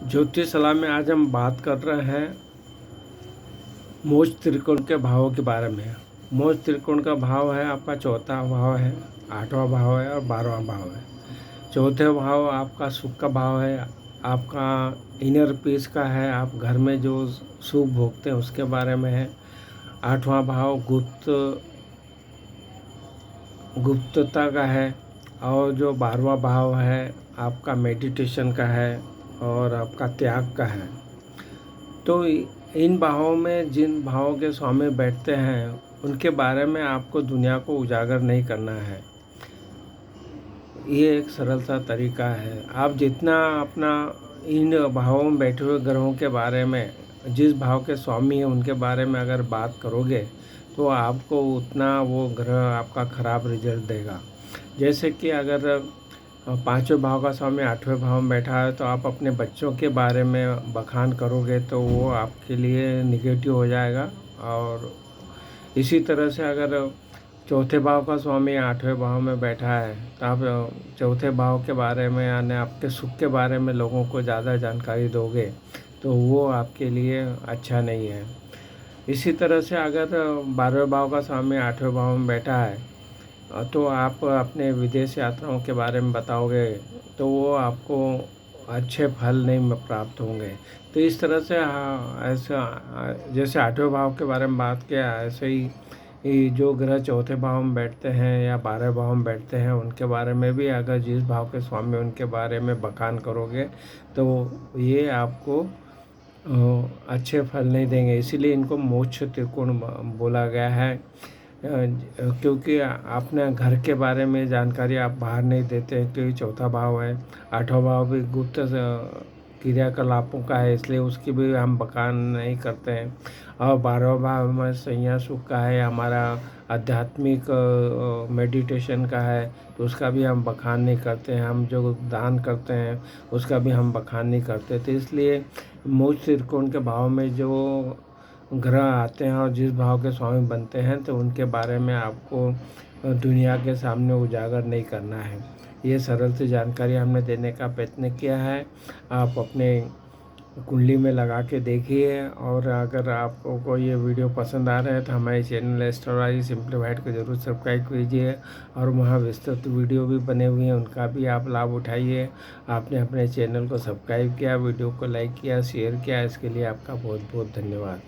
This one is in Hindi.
ज्योतिष सलाह में आज हम बात कर रहे हैं मोक्ष त्रिकोण के भावों के बारे में। मोक्ष त्रिकोण का भाव है आपका चौथा भाव है, आठवां भाव है और 12वां भाव है। चौथे भाव आपका सुख का भाव है, आपका इनर पीस का है, आप घर में जो सुख भोगते हैं उसके बारे में है। आठवां भाव गुप्तता का है और जो 12वां भाव है आपका मेडिटेशन का है और आपका त्याग का है। तो इन भावों में जिन भावों के स्वामी बैठते हैं उनके बारे में आपको दुनिया को उजागर नहीं करना है। ये एक सरल सा तरीका है। आप जितना अपना इन भावों में बैठे हुए ग्रहों के बारे में, जिस भाव के स्वामी हैं उनके बारे में अगर बात करोगे तो आपको उतना वो ग्रह आपका ख़राब रिजल्ट देगा। जैसे कि अगर पांचवें भाव का स्वामी आठवें भाव में बैठा है तो आप अपने बच्चों के बारे में बखान करोगे तो वो आपके लिए निगेटिव हो जाएगा। और इसी तरह से अगर चौथे भाव का स्वामी आठवें भाव में बैठा है तो आप चौथे भाव के बारे में यानी आपके सुख के बारे में लोगों को ज़्यादा जानकारी दोगे तो वो आपके लिए अच्छा नहीं है। इसी तरह से अगर 12वें भाव का स्वामी आठवें भाव में बैठा है तो आप अपने विदेश यात्राओं के बारे में बताओगे तो वो आपको अच्छे फल नहीं प्राप्त होंगे। तो इस तरह से ऐसा जैसे आठवें भाव के बारे में बात किया, ऐसे ही ये जो ग्रह चौथे भाव में बैठते हैं या 12वें भाव में बैठते हैं उनके बारे में भी अगर जिस भाव के स्वामी उनके बारे में बखान करोगे तो ये आपको अच्छे फल नहीं देंगे। इसीलिए इनको मोक्ष त्रिकोण बोला गया है, क्योंकि आपने घर के बारे में जानकारी आप बाहर नहीं देते हैं क्योंकि चौथा भाव है। आठवां भाव भी गुप्त क्रियाकलापों का है इसलिए उसकी भी हम बखान नहीं करते हैं। और 12वां भाव में संज्ञा सुख का है, हमारा आध्यात्मिक मेडिटेशन का है तो उसका भी हम बखान नहीं करते हैं। हम जो दान करते हैं उसका भी हम बखान नहीं करते। तो इसलिए मोक्ष त्रिकोण के भाव में जो ग्रह आते हैं और जिस भाव के स्वामी बनते हैं तो उनके बारे में आपको दुनिया के सामने उजागर नहीं करना है। ये सरल सी जानकारी हमने देने का प्रयत्न किया है। आप अपने कुंडली में लगा के देखिए और अगर आपको ये वीडियो पसंद आ रहा है तो हमारे चैनल एस्ट्रोलॉजी सिंप्लीफाइड को जरूर सब्सक्राइब कीजिए और वहाँ विस्तृत वीडियो भी बने हुए हैं उनका भी आप लाभ उठाइए। आपने अपने चैनल को सब्सक्राइब किया, वीडियो को लाइक किया, शेयर किया, इसके लिए आपका बहुत बहुत धन्यवाद।